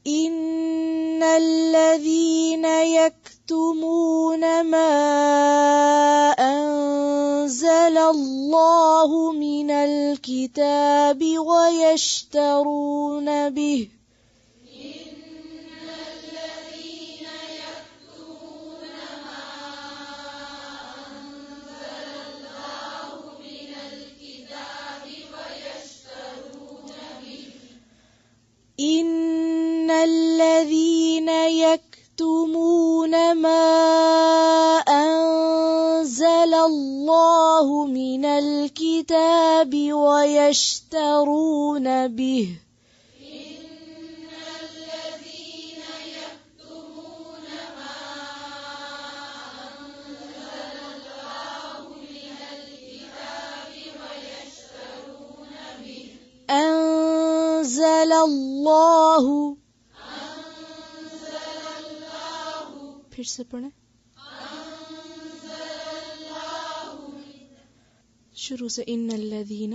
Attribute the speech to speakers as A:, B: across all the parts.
A: إن الذين يكتمون ما أنزل الله من الكتاب ويشترون به إن الذين يكتمون ما أنزل الله من الكتاب ويشترون به أنزل الله پھر سے پڑھیں شروع سے ان الذین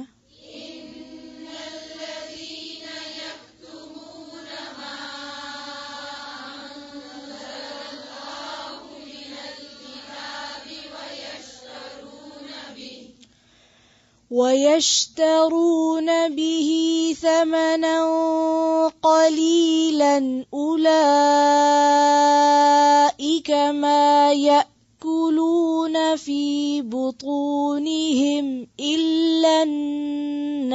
A: وَيَشْتَرُونَ بِهِ ثَمَنًا قَلِيلًا أُولَئِكَ مَا يَأْكُلُونَ فِي بُطُونِهِمْ إِلَّا النَّارَ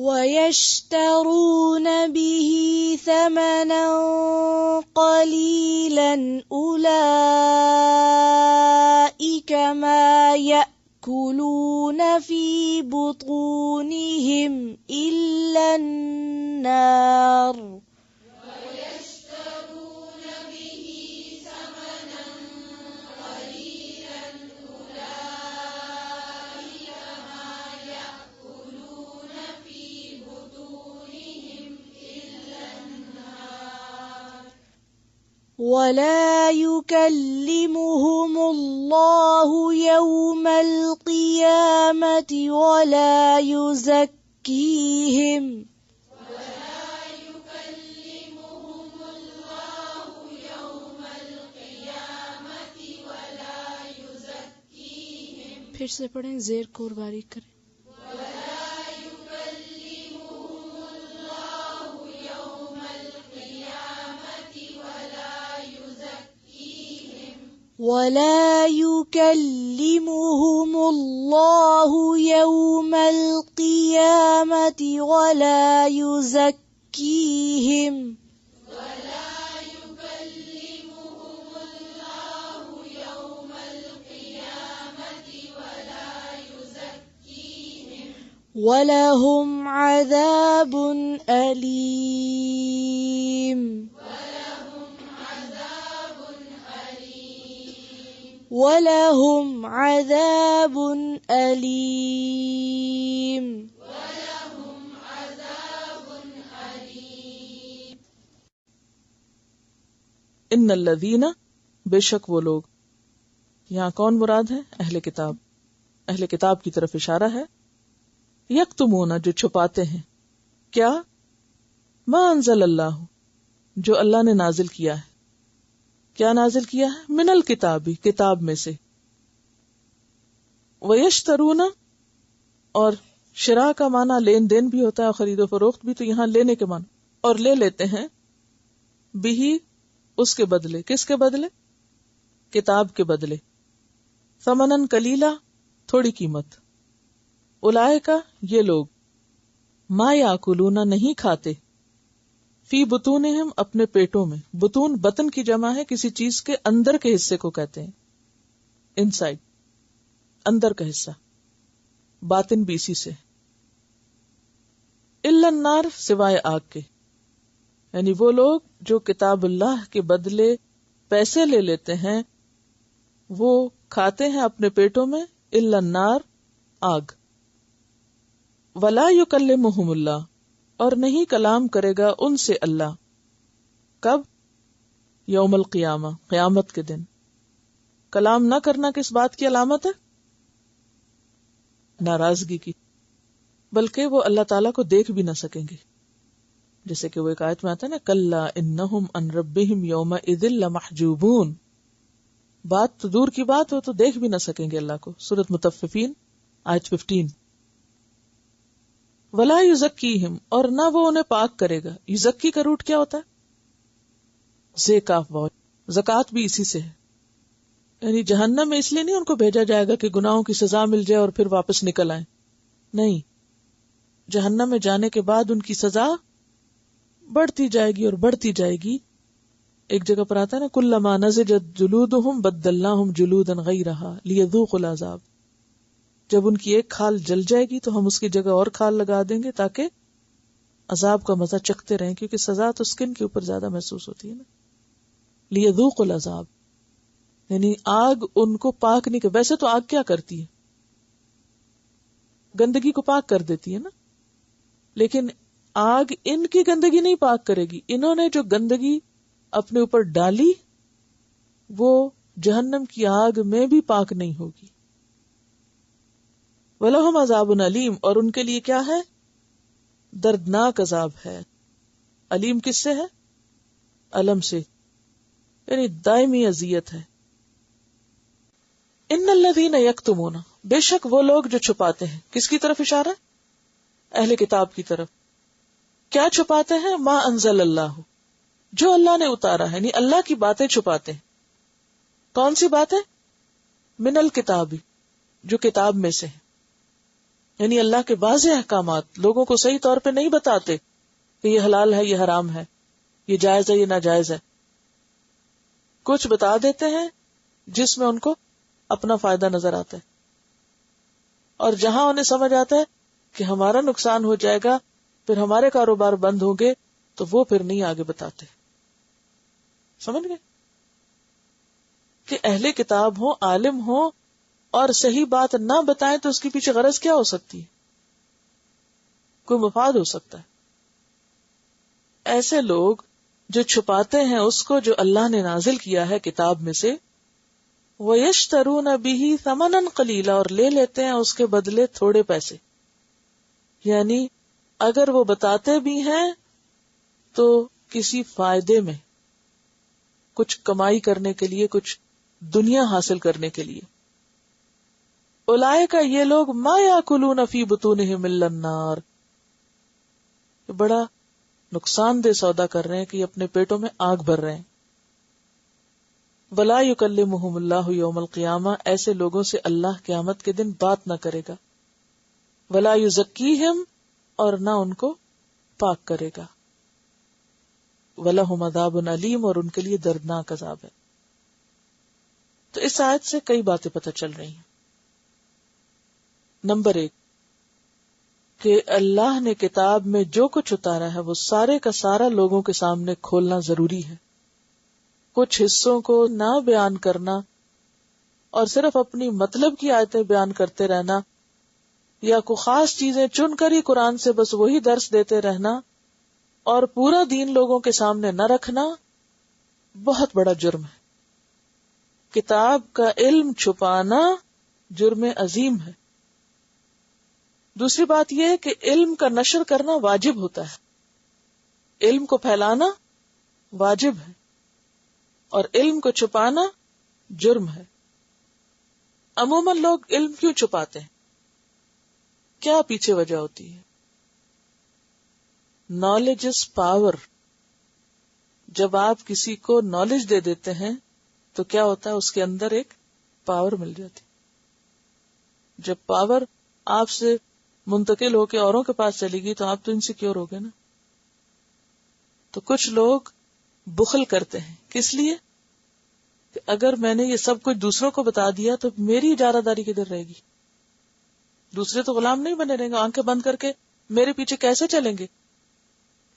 A: وَيَشْتَرُونَ بِهِ ثَمَنًا قَلِيلًا أُولَئِكَ مَا يَأْكُلُونَ فِي بُطُونِهِمْ إِلَّا النَّارَ وَلَا يُكَلِّمُهُمُ اللَّهُ يَوْمَ الْقِيَامَةِ وَلَا يُزَكِّيهِمْ پھر سے پڑھیں زیر کو اور باریک کریں وَلَا يُكَلِّمُهُمُ اللَّهُ يَوْمَ الْقِيَامَةِ وَلَا يُزَكِّيهِمْ وَلَهُمْ عَذَابٌ أَلِيمٌ وَلَهُمْ عَذَابٌ أَلِيمٌ
B: ان الذین بے شک وہ لوگ، یہاں کون مراد ہے؟ اہل کتاب. اہل کتاب کی طرف اشارہ ہے. یکتمون جو چھپاتے ہیں، کیا؟ ما انزل اللہ جو اللہ نے نازل کیا ہے. کیا نازل کیا ہے؟ من الکتابی کتاب میں سے. ویشترون اور شراء کا معنی لین دین بھی ہوتا ہے اور خرید و فروخت بھی، تو یہاں لینے کے معنی، اور لے لیتے ہیں بھی اس کے بدلے. کس کے بدلے؟ کتاب کے بدلے. ثمنن قلیلا تھوڑی قیمت. اولئک یہ لوگ ما یاکلون نہیں کھاتے فی بطونہم اپنے پیٹوں میں. بطون بطن کی جمع ہے، کسی چیز کے اندر کے حصے کو کہتے ہیں. انسائڈ اندر کا حصہ، باطن بھی اسی سے. الا النار سوائے آگ کے. یعنی وہ لوگ جو کتاب اللہ کے بدلے پیسے لے لیتے ہیں وہ کھاتے ہیں اپنے پیٹوں میں الا النار آگ. ولا یکلمہم اللہ اور نہیں کلام کرے گا ان سے اللہ. کب؟ یوم القیامہ، قیامت کے دن. کلام نہ کرنا کس بات کی علامت ہے؟ ناراضگی کی. بلکہ وہ اللہ تعالیٰ کو دیکھ بھی نہ سکیں گے. جیسے کہ وہ ایک آیت میں آتا ہے نا، کلا انہم عن ربہم یومئذ لمحجوبون. بات تو دور کی بات ہو تو دیکھ بھی نہ سکیں گے اللہ کو. سورۃ مطففین آیت 15. ولا یزکیہم، اور نہ وہ انہیں پاک کرے گا. یزکی کا روٹ کیا ہوتا ہے؟ زکاف واو. زکات بھی اسی سے ہے. یعنی جہنم میں اس لیے نہیں ان کو بھیجا جائے گا کہ گناہوں کی سزا مل جائے اور پھر واپس نکل آئیں. نہیں، جہنم میں جانے کے بعد ان کی سزا بڑھتی جائے گی اور بڑھتی جائے گی. ایک جگہ پر آتا ہے نا، کلما نضجت جلودہم بدلناہم جلودا غیرہا لیذوقوا العذاب. جب ان کی ایک کھال جل جائے گی تو ہم اس کی جگہ اور کھال لگا دیں گے تاکہ عذاب کا مزہ چکھتے رہیں، کیونکہ سزا تو سکن کے اوپر زیادہ محسوس ہوتی ہے نا. لیذوقوا العذاب یعنی آگ ان کو پاک نہیں کر. ویسے تو آگ کیا کرتی ہے؟ گندگی کو پاک کر دیتی ہے نا. لیکن آگ ان کی گندگی نہیں پاک کرے گی. انہوں نے جو گندگی اپنے اوپر ڈالی وہ جہنم کی آگ میں بھی پاک نہیں ہوگی. وَلَهُمْ عَذَابٌ علیم، اور ان کے لیے کیا ہے؟ دردناک عذاب ہے. علیم کس سے ہے؟ علم سے، یعنی دائمی اذیت ہے. ان الذین یکتمون، بے شک وہ لوگ جو چھپاتے ہیں. کس کی طرف اشارہ؟ اہل کتاب کی طرف. کیا چھپاتے ہیں؟ ما انزل اللہ، جو اللہ نے اتارا ہے، یعنی اللہ کی باتیں چھپاتے ہیں. کون سی باتیں؟ من الکتاب، جو کتاب میں سے ہیں. یعنی اللہ کے واضح احکامات لوگوں کو صحیح طور پہ نہیں بتاتے کہ یہ حلال ہے، یہ حرام ہے، یہ جائز ہے، یہ ناجائز ہے. کچھ بتا دیتے ہیں جس میں ان کو اپنا فائدہ نظر آتا ہے، اور جہاں انہیں سمجھ آتا ہے کہ ہمارا نقصان ہو جائے گا، پھر ہمارے کاروبار بند ہوں گے، تو وہ پھر نہیں آگے بتاتے. سمجھ گئے کہ اہل کتاب ہوں، عالم ہوں، اور صحیح بات نہ بتائیں تو اس کے پیچھے غرض کیا ہو سکتی ہے؟ کوئی مفاد ہو سکتا ہے. ایسے لوگ جو چھپاتے ہیں اس کو جو اللہ نے نازل کیا ہے کتاب میں سے، وَيَشْتَرُونَ بِهِ ثَمَنًا قَلِيلًا، اور لے لیتے ہیں اس کے بدلے تھوڑے پیسے. یعنی اگر وہ بتاتے بھی ہیں تو کسی فائدے میں، کچھ کمائی کرنے کے لیے، کچھ دنیا حاصل کرنے کے لیے. اولئک، یہ لوگ، ما یاکلون فی بطونہم الا النار، بڑا نقصان دہ سودا کر رہے ہیں کہ یہ اپنے پیٹوں میں آگ بھر رہے ہیں. ولا یکلمہم اللہ یوم القیامہ، ایسے لوگوں سے اللہ قیامت کے دن بات نہ کرے گا. ولا یزکیہم، اور نہ ان کو پاک کرے گا. وَلَهُمْ عَذَابٌ علیم، اور ان کے لیے دردناک عذاب ہے. تو اس آیت سے کئی باتیں پتہ چل رہی ہیں. نمبر 1 کہ اللہ نے کتاب میں جو کچھ اتارا ہے وہ سارے کا سارا لوگوں کے سامنے کھولنا ضروری ہے. کچھ حصوں کو نہ بیان کرنا اور صرف اپنی مطلب کی آیتیں بیان کرتے رہنا، یا کوئی خاص چیزیں چن کر ہی قرآن سے بس وہی درس دیتے رہنا اور پورا دین لوگوں کے سامنے نہ رکھنا، بہت بڑا جرم ہے. کتاب کا علم چھپانا جرم عظیم ہے. دوسری بات یہ ہے کہ علم کا نشر کرنا واجب ہوتا ہے. علم کو پھیلانا واجب ہے اور علم کو چھپانا جرم ہے. عموماً لوگ علم کیوں چھپاتے ہیں؟ کیا پیچھے وجہ ہوتی ہے؟ Knowledge is power. جب آپ کسی کو نالج دے دیتے ہیں تو کیا ہوتا ہے؟ اس کے اندر ایک پاور مل جاتی. جب پاور آپ سے منتقل ہو کے اوروں کے پاس چلی گئی تو آپ تو انسیکیور ہو گئے نا. تو کچھ لوگ بخل کرتے ہیں. کس لیے؟ کہ اگر میں نے یہ سب کچھ دوسروں کو بتا دیا تو میری اجارہ داری کدھر رہے گی؟ دوسرے تو غلام نہیں بنے رہیں گے. آنکھیں بند کر کے میرے پیچھے کیسے چلیں گے؟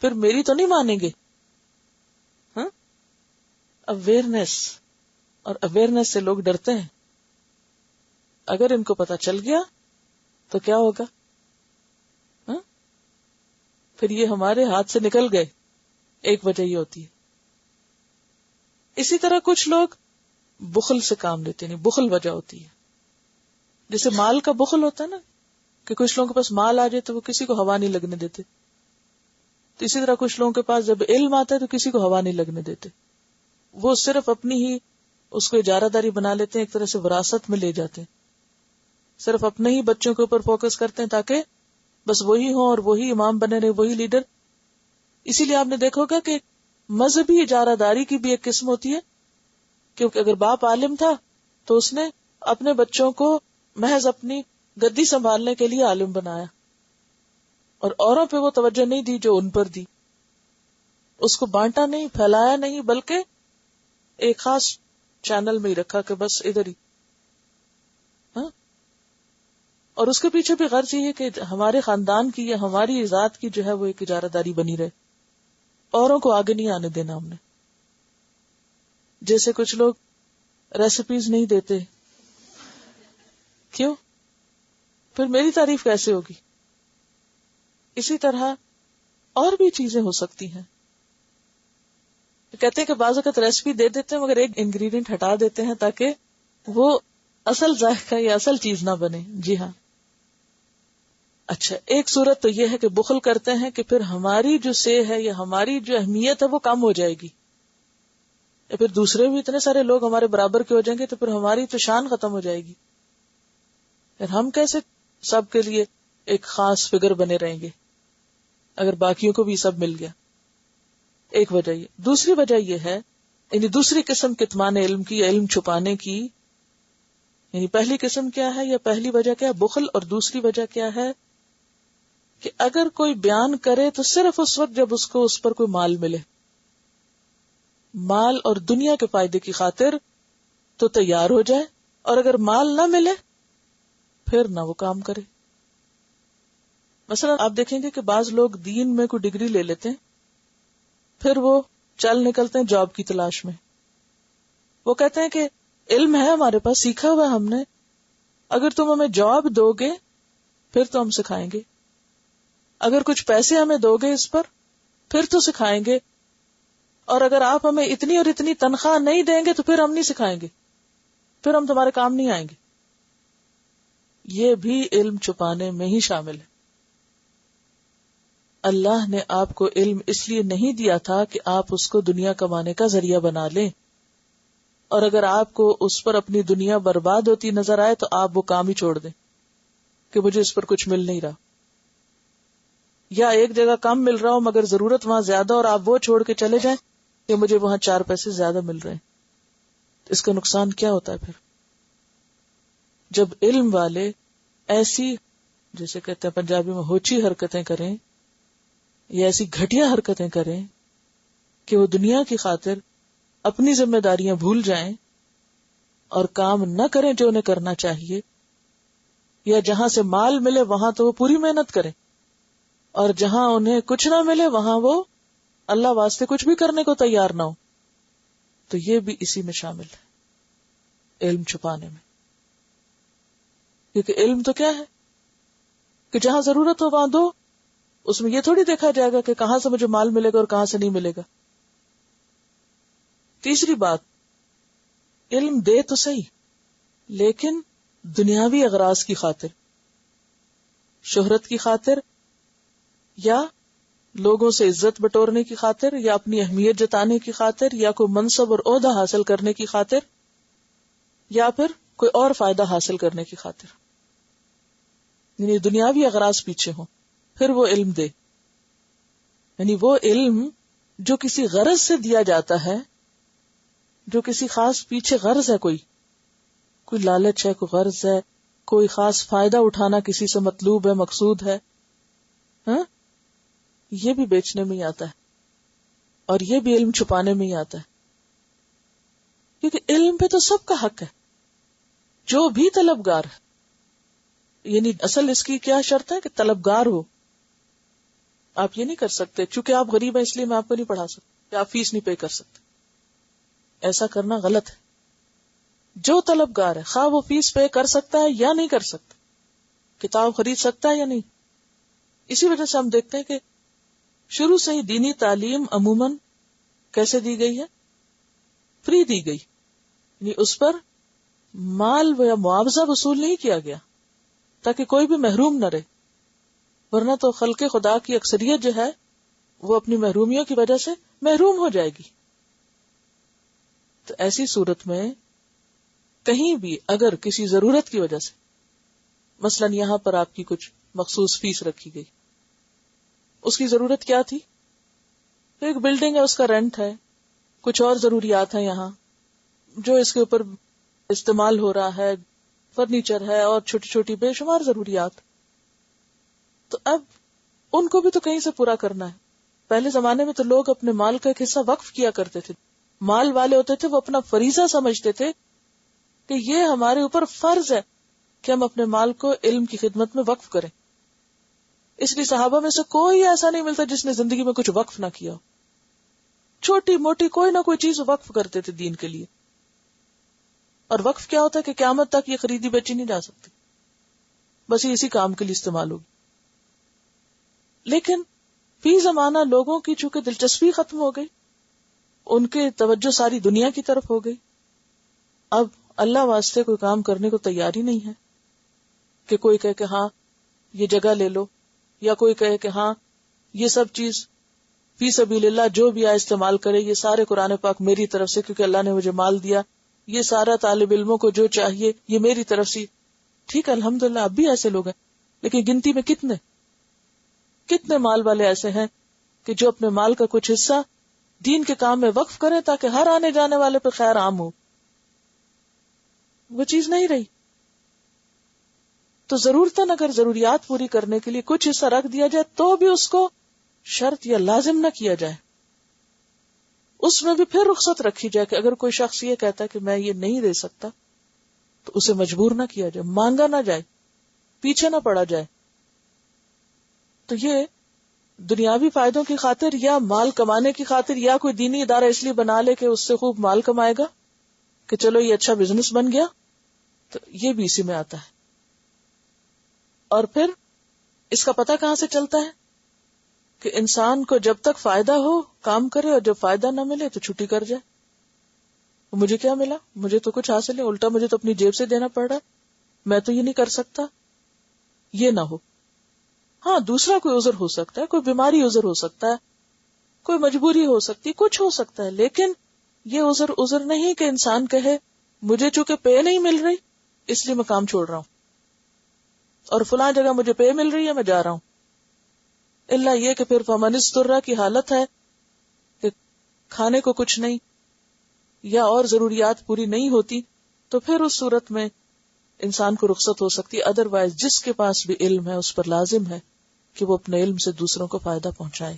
B: پھر میری تو نہیں مانیں گے. ہاں، اویئرنیس، اور اویئرنیس سے لوگ ڈرتے ہیں. اگر ان کو پتا چل گیا تو کیا ہوگا؟ پھر یہ ہمارے ہاتھ سے نکل گئے. ایک وجہ یہ ہوتی ہے. اسی طرح کچھ لوگ بخل سے کام لیتے ہیں. بخل وجہ ہوتی ہے. جیسے مال کا بخل ہوتا ہے نا, کہ کچھ لوگوں کے پاس مال آ جائے تو وہ کسی کو ہوا نہیں لگنے دیتے. تو اسی طرح کچھ لوگوں کے پاس جب علم آتا ہے تو کسی کو ہوا نہیں لگنے دیتے. وہ صرف اپنی ہی اس کو اجارہ داری بنا لیتے ہیں, ایک طرح سے وراثت میں لے جاتے ہیں. صرف اپنے ہی بچوں کے اوپر فوکس کرتے ہیں تاکہ بس وہی ہوں اور وہی امام بنے رہے, وہی لیڈر. اسی لیے آپ نے دیکھا ہوگا کہ مذہبی اجارہ داری کی بھی ایک قسم ہوتی ہے, کیونکہ اگر باپ عالم تھا تو اس نے اپنے بچوں کو محض اپنی گدی سنبھالنے کے لیے عالم بنایا, اور اوروں پہ وہ توجہ نہیں دی جو ان پر دی. اس کو بانٹا نہیں, پھیلایا نہیں, بلکہ ایک خاص چینل میں ہی رکھا کہ بس ادھر ہی. ہاں, اور اس کے پیچھے بھی غرض یہ ہے کہ ہمارے خاندان کی یا ہماری ذات کی جو ہے وہ ایک اجارہ داری بنی رہے, اوروں کو آگے نہیں آنے دینا ہم نے. جیسے کچھ لوگ ریسیپیز نہیں دیتے, کیوں؟ پھر میری تعریف کیسے ہوگی؟ اسی طرح اور بھی چیزیں ہو سکتی ہیں. کہتے ہیں کہ بعض اوقات ریسیپی دے دیتے ہیں مگر ایک انگریڈینٹ ہٹا دیتے ہیں تاکہ وہ اصل ذائقہ یا اصل چیز نہ بنے. جی ہاں. اچھا, ایک صورت تو یہ ہے کہ بخل کرتے ہیں کہ پھر ہماری جو سے ہے یا ہماری جو اہمیت ہے وہ کم ہو جائے گی, یا پھر دوسرے بھی اتنے سارے لوگ ہمارے برابر کے ہو جائیں گے تو پھر ہماری تو شان ختم ہو جائے گی. پھر ہم کیسے سب کے لیے ایک خاص فگر بنے رہیں گے اگر باقیوں کو بھی سب مل گیا. ایک وجہ یہ. دوسری وجہ یہ ہے, یعنی دوسری قسم کتمان علم کی, علم چھپانے کی, یعنی پہلی قسم کیا ہے یا پہلی وجہ کیا ہے؟ بخل. اور دوسری وجہ کیا ہے کہ اگر کوئی بیان کرے تو صرف اس وقت جب اس کو اس پر کوئی مال ملے, مال اور دنیا کے فائدے کی خاطر تو تیار ہو جائے, اور اگر مال نہ ملے پھر نہ وہ کام کرے. مثلا آپ دیکھیں گے کہ بعض لوگ دین میں کوئی ڈگری لے لیتے ہیں, پھر وہ چل نکلتے ہیں جاب کی تلاش میں. وہ کہتے ہیں کہ علم ہے ہمارے پاس, سیکھا ہوا ہم نے, اگر تم ہمیں جاب دو گے پھر تو ہم سکھائیں گے, اگر کچھ پیسے ہمیں دو گے اس پر پھر تو سکھائیں گے, اور اگر آپ ہمیں اتنی اور اتنی تنخواہ نہیں دیں گے تو پھر ہم نہیں سکھائیں گے, پھر ہم تمہارے کام نہیں آئیں گے. یہ بھی علم چھپانے میں ہی شامل ہے. اللہ نے آپ کو علم اس لیے نہیں دیا تھا کہ آپ اس کو دنیا کمانے کا ذریعہ بنا لیں, اور اگر آپ کو اس پر اپنی دنیا برباد ہوتی نظر آئے تو آپ وہ کام ہی چھوڑ دیں کہ مجھے اس پر کچھ مل نہیں رہا, یا ایک جگہ کم مل رہا ہو مگر ضرورت وہاں زیادہ اور آپ وہ چھوڑ کے چلے جائیں کہ مجھے وہاں 4 پیسے زیادہ مل رہے ہیں. اس کا نقصان کیا ہوتا ہے پھر؟ جب علم والے ایسی, جیسے کہتے ہیں پنجابی میں, ہوچی حرکتیں کریں یا ایسی گھٹیا حرکتیں کریں کہ وہ دنیا کی خاطر اپنی ذمہ داریاں بھول جائیں اور کام نہ کریں جو انہیں کرنا چاہیے, یا جہاں سے مال ملے وہاں تو وہ پوری محنت کریں, اور جہاں انہیں کچھ نہ ملے وہاں وہ اللہ واسطے کچھ بھی کرنے کو تیار نہ ہو, تو یہ بھی اسی میں شامل ہے, علم چھپانے میں. کیونکہ علم تو کیا ہے کہ جہاں ضرورت ہو وہاں دو, اس میں یہ تھوڑی دیکھا جائے گا کہ کہاں سے مجھے مال ملے گا اور کہاں سے نہیں ملے گا. تیسری بات, علم دے تو صحیح لیکن دنیاوی اغراض کی خاطر, شہرت کی خاطر, یا لوگوں سے عزت بٹورنے کی خاطر, یا اپنی اہمیت جتانے کی خاطر, یا کوئی منصب اور عہدہ حاصل کرنے کی خاطر, یا پھر کوئی اور فائدہ حاصل کرنے کی خاطر, یعنی دنیاوی اغراض پیچھے ہوں, پھر وہ علم دے. یعنی وہ علم جو کسی غرض سے دیا جاتا ہے, جو کسی خاص پیچھے غرض ہے, کوئی لالچ ہے, کوئی غرض ہے, کوئی خاص فائدہ اٹھانا کسی سے مطلوب ہے, مقصود ہے, ہاں, یہ بھی بیچنے میں ہی آتا ہے, اور یہ بھی علم چھپانے میں ہی آتا ہے. کیونکہ علم پہ تو سب کا حق ہے, جو بھی طلبگار ہے. یعنی اصل اس کی کیا شرط ہے کہ طلبگار ہو. آپ یہ نہیں کر سکتے چونکہ آپ غریب ہیں اس لیے میں آپ کو نہیں پڑھا سکتا, یا آپ فیس نہیں پے کر سکتے. ایسا کرنا غلط ہے. جو طلبگار ہے خواہ وہ فیس پے کر سکتا ہے یا نہیں کر سکتا, کتاب خرید سکتا ہے یا نہیں. اسی وجہ سے ہم دیکھتے ہیں کہ شروع سے ہی دینی تعلیم عموماً کیسے دی گئی ہے؟ فری دی گئی، یعنی اس پر مال یا معاوضہ وصول نہیں کیا گیا تاکہ کوئی بھی محروم نہ رہے، ورنہ تو خلق خدا کی اکثریت جو ہے وہ اپنی محرومیوں کی وجہ سے محروم ہو جائے گی. تو ایسی صورت میں کہیں بھی اگر کسی ضرورت کی وجہ سے، مثلا یہاں پر آپ کی کچھ مخصوص فیس رکھی گئی، اس کی ضرورت کیا تھی؟ ایک بلڈنگ ہے، اس کا رینٹ ہے، کچھ اور ضروریات ہیں یہاں جو اس کے اوپر استعمال ہو رہا ہے، فرنیچر ہے اور چھوٹی چھوٹی بے شمار ضروریات. تو اب ان کو بھی تو کہیں سے پورا کرنا ہے. پہلے زمانے میں تو لوگ اپنے مال کا ایک حصہ وقف کیا کرتے تھے. مال والے ہوتے تھے وہ اپنا فریضہ سمجھتے تھے کہ یہ ہمارے اوپر فرض ہے کہ ہم اپنے مال کو علم کی خدمت میں وقف کریں. اس لیے صحابہ میں سے کوئی ایسا نہیں ملتا جس نے زندگی میں کچھ وقف نہ کیا ہو. چھوٹی موٹی کوئی نہ کوئی چیز وقف کرتے تھے دین کے لیے. اور وقف کیا ہوتا ہے کہ قیامت تک یہ خریدی بیچی نہیں جا سکتی، بس یہ اسی کام کے لیے استعمال ہوگی. لیکن فی زمانہ لوگوں کی چونکہ دلچسپی ختم ہو گئی، ان کے توجہ ساری دنیا کی طرف ہو گئی. اب اللہ واسطے کوئی کام کرنے کو تیار ہی نہیں ہے کہ کوئی کہے کہ ہاں یہ جگہ لے لو، یا کوئی کہے کہ ہاں یہ سب چیز فی سبیل اللہ جو بھی آئے استعمال کرے، یہ سارے قرآن پاک میری طرف سے کیونکہ اللہ نے مجھے مال دیا، یہ سارا طالب علموں کو جو چاہیے یہ میری طرف سے. ٹھیک ہے، الحمدللہ اب بھی ایسے لوگ ہیں، لیکن گنتی میں کتنے مال والے ایسے ہیں کہ جو اپنے مال کا کچھ حصہ دین کے کام میں وقف کریں تاکہ ہر آنے جانے والے پہ خیر عام ہو. وہ چیز نہیں رہی. تو ضرورتاً اگر ضروریات پوری کرنے کے لیے کچھ حصہ رکھ دیا جائے تو بھی اس کو شرط یا لازم نہ کیا جائے. اس میں بھی پھر رخصت رکھی جائے کہ اگر کوئی شخص یہ کہتا ہے کہ میں یہ نہیں دے سکتا تو اسے مجبور نہ کیا جائے، مانگا نہ جائے، پیچھے نہ پڑا جائے. تو یہ دنیاوی فائدوں کی خاطر یا مال کمانے کی خاطر یا کوئی دینی ادارہ اس لیے بنا لے کہ اس سے خوب مال کمائے گا کہ چلو یہ اچھا بزنس بن گیا، تو یہ بھی اسی میں آتا ہے. اور پھر اس کا پتہ کہاں سے چلتا ہے کہ انسان کو جب تک فائدہ ہو کام کرے، اور جب فائدہ نہ ملے تو چھٹی کر جائے. مجھے کیا ملا، مجھے تو کچھ حاصل ہے، الٹا مجھے تو اپنی جیب سے دینا پڑ رہا ہے، میں تو یہ نہیں کر سکتا. یہ نہ ہو. ہاں دوسرا کوئی عذر ہو سکتا ہے، کوئی بیماری عذر ہو سکتا ہے، کوئی مجبوری ہو سکتی، کچھ ہو سکتا ہے، لیکن یہ عذر نہیں کہ انسان کہے مجھے چونکہ پے نہیں مل رہی اس لیے میں کام چھوڑ رہا ہوں، اور فلاں جگہ مجھے پے مل رہی ہے میں جا رہا ہوں. اللہ یہ کہ پھر فمن اضطر کی حالت ہے کہ کھانے کو کچھ نہیں یا اور ضروریات پوری نہیں ہوتی، تو پھر اس صورت میں انسان کو رخصت ہو سکتی. ادروائز جس کے پاس بھی علم ہے اس پر لازم ہے کہ وہ اپنے علم سے دوسروں کو فائدہ پہنچائے،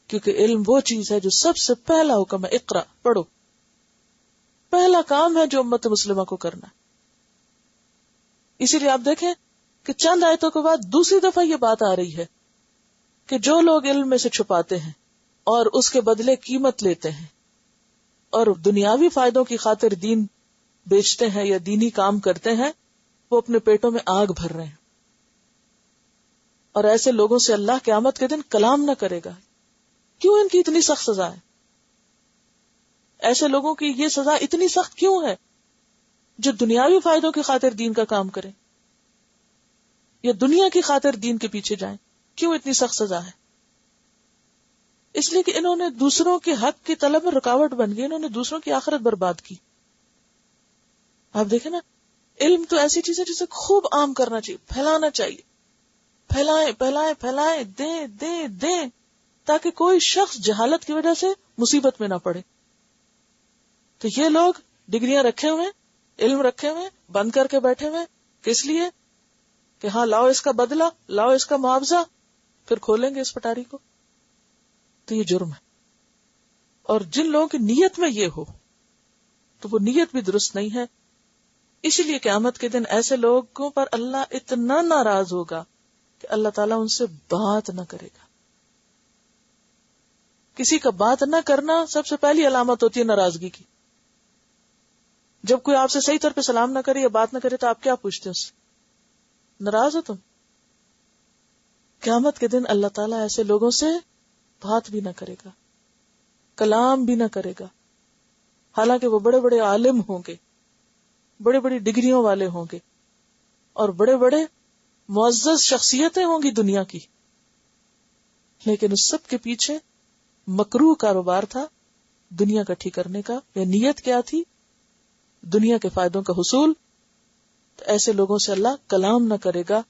B: کیونکہ علم وہ چیز ہے جو سب سے پہلا حکم ہے، اقرا، پڑھو. پہلا کام ہے جو امت مسلمہ کو کرنا ہے. اسی لیے آپ دیکھیں کہ چند آیتوں کے بعد دوسری دفعہ یہ بات آ رہی ہے کہ جو لوگ علم میں سے چھپاتے ہیں اور اس کے بدلے قیمت لیتے ہیں اور دنیاوی فائدوں کی خاطر دین بیچتے ہیں یا دینی کام کرتے ہیں، وہ اپنے پیٹوں میں آگ بھر رہے ہیں. اور ایسے لوگوں سے اللہ قیامت کے دن کلام نہ کرے گا. کیوں ان کی اتنی سخت سزا ہے؟ ایسے لوگوں کی یہ سزا اتنی سخت کیوں ہے جو دنیاوی فائدوں کی خاطر دین کا کام کریں یا دنیا کی خاطر دین کے پیچھے جائیں؟ کیوں اتنی سخت سزا ہے؟ اس لیے کہ انہوں نے دوسروں کے حق کی طلب میں رکاوٹ بن گئی، انہوں نے دوسروں کی آخرت برباد کی. آپ دیکھیں نا، علم تو ایسی چیز ہے جسے خوب عام کرنا چاہیے، پھیلانا چاہیے، پھیلائیں پھیلائیں پھیلائیں، دیں دیں دیں، تاکہ کوئی شخص جہالت کی وجہ سے مصیبت میں نہ پڑے. تو یہ لوگ ڈگریاں رکھے ہوئے، علم رکھے ہوئے، بند کر کے بیٹھے ہوئے، کس لیے؟ کہ ہاں لاؤ اس کا بدلہ، لاؤ اس کا معاوضہ، پھر کھولیں گے اس پٹاری کو. تو یہ جرم ہے. اور جن لوگوں کی نیت میں یہ ہو تو وہ نیت بھی درست نہیں ہے. اسی لیے قیامت کے دن ایسے لوگوں پر اللہ اتنا ناراض ہوگا کہ اللہ تعالیٰ ان سے بات نہ کرے گا. کسی کا بات نہ کرنا سب سے پہلی علامت ہوتی ہے ناراضگی کی. جب کوئی آپ سے صحیح طور پہ سلام نہ کرے یا بات نہ کرے تو آپ کیا پوچھتے ہیں اس سے؟ ناراض ہو تم؟ قیامت کے دن اللہ تعالیٰ ایسے لوگوں سے بات بھی نہ کرے گا، کلام بھی نہ کرے گا، حالانکہ وہ بڑے بڑے عالم ہوں گے، بڑے بڑی ڈگریوں والے ہوں گے، اور بڑے بڑے معزز شخصیتیں ہوں گی دنیا کی، لیکن اس سب کے پیچھے مکروہ کاروبار تھا دنیا کٹھی کرنے کا، یا نیت کیا تھی؟ دنیا کے فائدوں کا حصول. تو ایسے لوگوں سے اللہ کلام نہ کرے گا،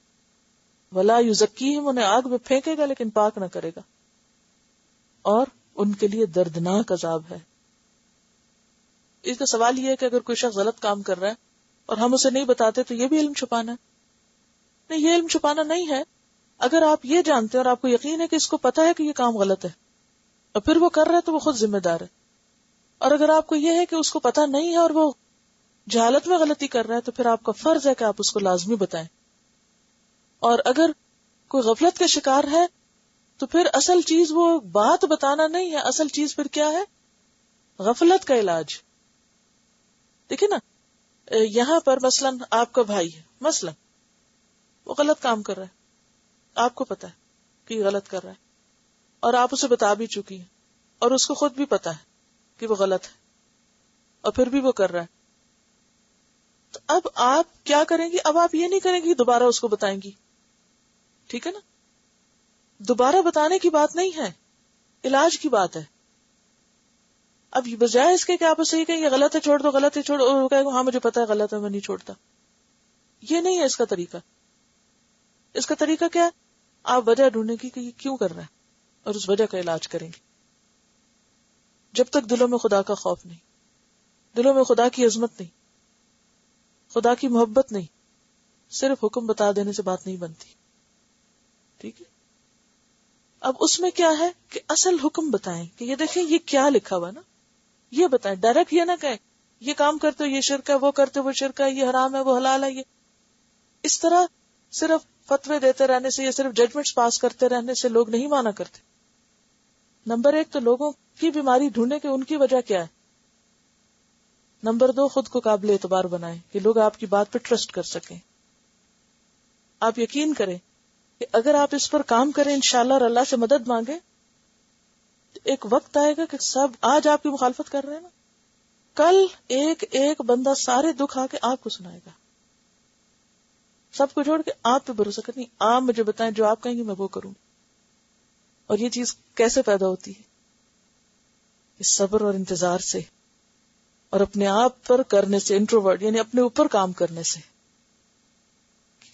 B: ولا یزکیہم، انہیں آگ میں پھینکے گا لیکن پاک نہ کرے گا، اور ان کے لیے دردناک عذاب ہے. اس کا سوال یہ ہے کہ اگر کوئی شخص غلط کام کر رہا ہے اور ہم اسے نہیں بتاتے تو یہ بھی علم چھپانا ہے؟ نہیں، یہ علم چھپانا نہیں ہے. اگر آپ یہ جانتے اور آپ کو یقین ہے کہ اس کو پتا ہے کہ یہ کام غلط ہے اور پھر وہ کر رہا ہے تو وہ خود ذمہ دار ہے. اور اگر آپ کو یہ ہے کہ اس کو پتا نہیں ہے اور وہ جہالت میں غلطی کر رہا ہے تو پھر آپ کا فرض ہے کہ آپ اس کو لازمی بتائیں. اور اگر کوئی غفلت کا شکار ہے تو پھر اصل چیز وہ بات بتانا نہیں ہے، اصل چیز پھر کیا ہے؟ غفلت کا علاج. دیکھیں نا، یہاں پر مثلا آپ کا بھائی ہے، مثلا وہ غلط کام کر رہا ہے، آپ کو پتا ہے کہ یہ غلط کر رہا ہے اور آپ اسے بتا بھی چکی ہیں اور اس کو خود بھی پتا ہے کہ وہ غلط ہے اور پھر بھی وہ کر رہا ہے. تو اب آپ کیا کریں گی؟ اب آپ یہ نہیں کریں گی دوبارہ اس کو بتائیں گی، ٹھیک ہے نا؟ دوبارہ بتانے کی بات نہیں ہے، علاج کی بات ہے. اب بجائے اس کے کہ آپ اسے یہ کہیں یہ غلط ہے چھوڑ دو، غلط ہے چھوڑ دو، وہ کہے گا ہاں مجھے پتا ہے غلط ہے میں نہیں چھوڑتا. یہ نہیں ہے اس کا طریقہ. اس کا طریقہ کیا ہے؟ آپ وجہ ڈھونڈیں گی کہ یہ کیوں کر رہا ہے اور اس وجہ کا علاج کریں گے. جب تک دلوں میں خدا کا خوف نہیں، دلوں میں خدا کی عظمت نہیں، خدا کی محبت نہیں، صرف حکم بتا دینے سے بات نہیں بنتی. ٹھیک ہے؟ اب اس میں کیا ہے کہ اصل حکم بتائیں کہ یہ دیکھیں یہ کیا لکھا ہوا نا، یہ بتائیں. ڈائریکٹ یہ نہ کہیں یہ کام کرتے ہو یہ شرک ہے، وہ کرتے ہو وہ شرک ہے، یہ حرام ہے وہ حلال ہے. یہ اس طرح صرف فتوے دیتے رہنے سے یا صرف ججمنٹس پاس کرتے رہنے سے لوگ نہیں مانا کرتے. نمبر 1 تو لوگوں کی بیماری ڈھونڈے کہ ان کی وجہ کیا ہے. نمبر 2 خود کو قابل اعتبار بنائیں کہ لوگ آپ کی بات پہ ٹرسٹ کر سکیں. آپ یقین کریں کہ اگر آپ اس پر کام کریں انشاءاللہ اور اللہ سے مدد مانگیں تو ایک وقت آئے گا کہ سب آج آپ کی مخالفت کر رہے ہیں نا، کل ایک ایک بندہ سارے دکھ آ کے آپ کو سنائے گا. سب کو چھوڑ کے آپ پہ بھروسہ کرنی، آپ مجھے بتائیں جو آپ کہیں گے میں وہ کروں. اور یہ چیز کیسے پیدا ہوتی ہے؟ اس صبر اور انتظار سے، اور اپنے آپ پر کرنے سے، انٹروورٹ یعنی اپنے اوپر کام کرنے سے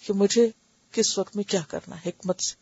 B: کہ مجھے کس وقت میں کیا کرنا ہے، حکمت سے.